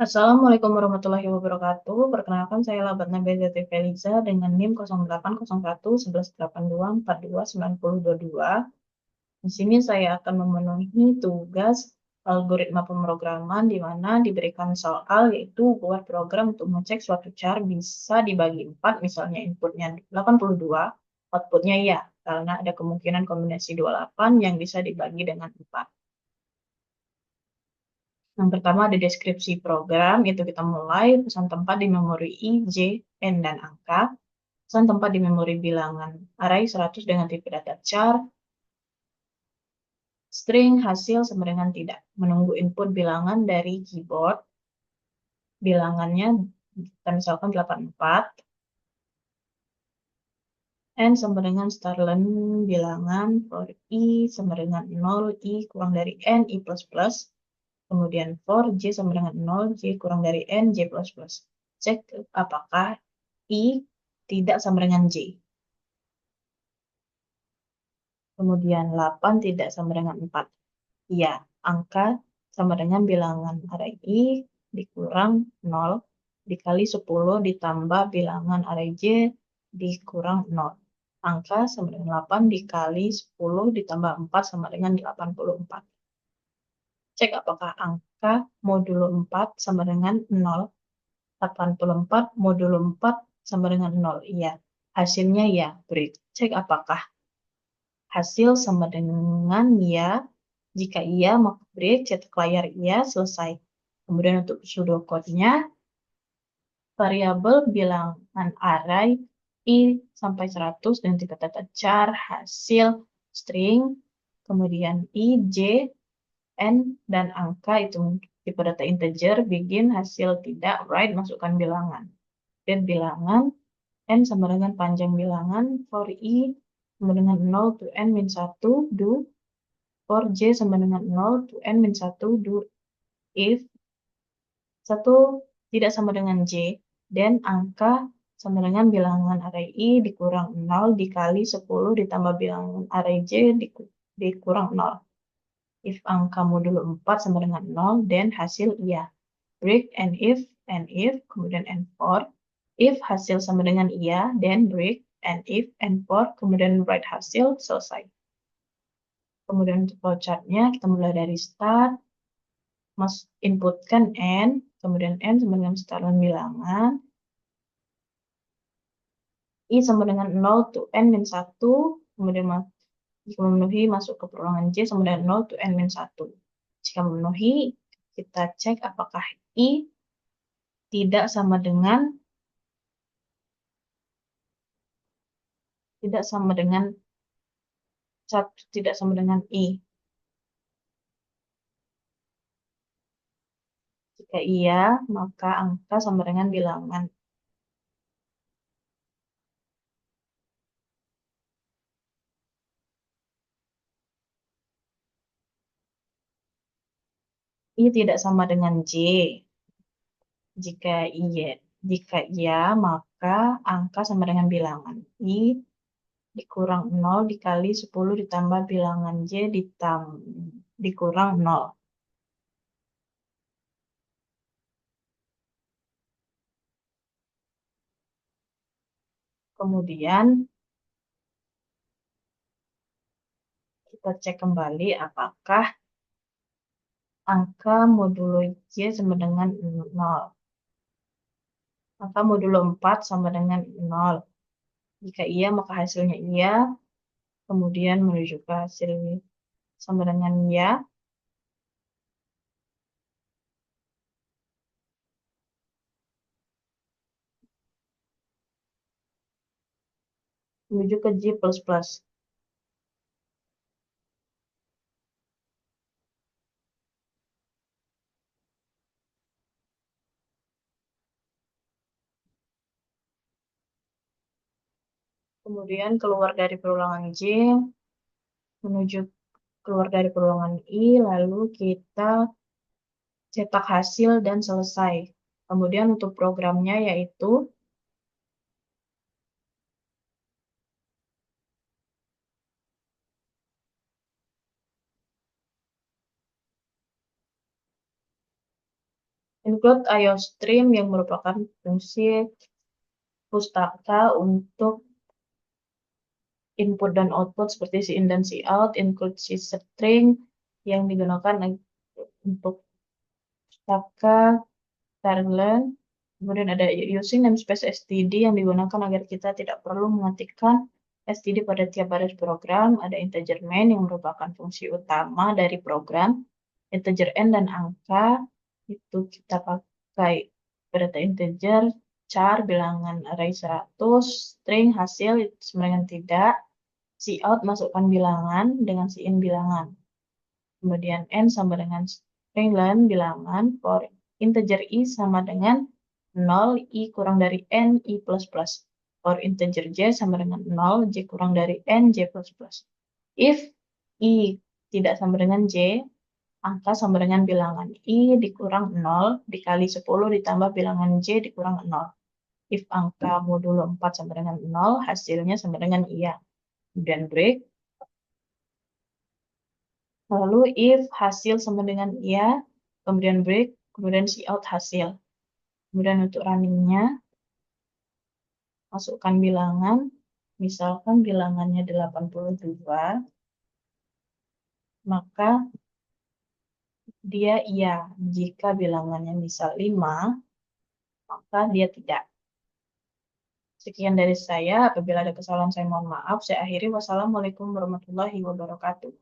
Assalamualaikum warahmatullahi wabarakatuh. Perkenalkan saya Labatna Bezati Feliza dengan NIM 08011182429022. Di sini saya akan memenuhi tugas algoritma pemrograman di mana diberikan soal yaitu buat program untuk mengecek suatu char bisa dibagi 4, misalnya inputnya 82, outputnya ya, karena ada kemungkinan kombinasi 28 yang bisa dibagi dengan 4. Yang pertama ada deskripsi program, itu kita mulai pesan tempat di memori I, J, N, dan angka. Pesan tempat di memori bilangan array 100 dengan tipe data char. String hasil sama dengan tidak. Menunggu input bilangan dari keyboard. Bilangannya kita misalkan 84. N sama dengan starlen bilangan for I sama dengan 0, I kurang dari N, I plus plus. Kemudian for J sama dengan 0, J kurang dari N, J plus plus. Cek apakah I tidak sama dengan J. Kemudian 8 tidak sama dengan 4. Iya, angka sama dengan bilangan array I dikurang 0 dikali 10 ditambah bilangan array J dikurang 0. Angka sama dengan 8 dikali 10 ditambah 4 sama dengan 84. Cek apakah angka modulo 4 sama dengan 0. 84 modulo 4 sama dengan 0. Iya. Hasilnya ya, break. Cek apakah hasil sama dengan ya. Jika iya, maka break, cetak layar iya, selesai. Kemudian untuk pseudocode-nya, variabel bilangan array I sampai 100 dan tipe data char, hasil string, kemudian I, J, N, dan angka itu tipe data integer, begin, hasil tidak, write, masukkan bilangan. Dan bilangan N sama dengan panjang bilangan, for I sama dengan 0 to N min 1, do, for J sama dengan 0 to N min 1, do, if 1 tidak sama dengan J, dan angka sama dengan bilangan array I dikurang 0 dikali 10 ditambah bilangan array J dikurang 0. If angka modulo 4 sama dengan 0, dan hasil iya. Break and if, kemudian and for. If hasil sama dengan iya, then break, and if, and for, kemudian write hasil, selesai. Kemudian untuk flowchart-nya, kita mulai dari start, inputkan N, kemudian N sama dengan setelan bilangan, I sama dengan 0 to N min 1, kemudian jika memenuhi masuk ke perulangan J sama dengan 0 to N min 1. Jika memenuhi, kita cek apakah I tidak sama dengan tidak sama dengan 1, tidak sama dengan I. Jika iya, maka angka sama dengan bilangan. I tidak sama dengan J. Jika iya, maka angka sama dengan bilangan. I dikurang 0 dikali 10 ditambah bilangan J dikurang 0. Kemudian kita cek kembali apakah angka modulo J sama dengan 0. Angka modulo 4 sama dengan 0. Jika iya, maka hasilnya iya. Kemudian menuju ke hasil sama dengan ya. Menuju ke J++. Kemudian keluar dari perulangan J, menuju keluar dari perulangan I, lalu kita cetak hasil dan selesai. Kemudian untuk programnya yaitu Include IOStream yang merupakan fungsi pustaka untuk input dan output seperti in dan out, include string yang digunakan untuk pustaka parallel. Kemudian ada using namespace std yang digunakan agar kita tidak perlu mengetikkan std pada tiap baris program. Ada integer main yang merupakan fungsi utama dari program. Integer n dan angka itu kita pakai data integer, char bilangan array 100, string hasil itu sama dengan tidak, cout masukkan bilangan dengan in bilangan. Kemudian n sama dengan string bilangan, for integer i sama dengan 0, i kurang dari n, i plus plus. For integer j sama dengan 0, j kurang dari n, j plus plus. If i tidak sama dengan j, angka sama dengan bilangan i dikurang 0 dikali 10 ditambah bilangan j dikurang 0. If angka modulo 4 sama dengan 0, hasilnya sama dengan iya. Kemudian break. Lalu if hasil sama dengan iya, kemudian break, kemudian cout hasil. Kemudian untuk runningnya, masukkan bilangan. Misalkan bilangannya 82, maka dia iya. Jika bilangannya misal 5, maka dia tidak. Sekian dari saya. Apabila ada kesalahan, saya mohon maaf. Saya akhiri. Wassalamualaikum warahmatullahi wabarakatuh.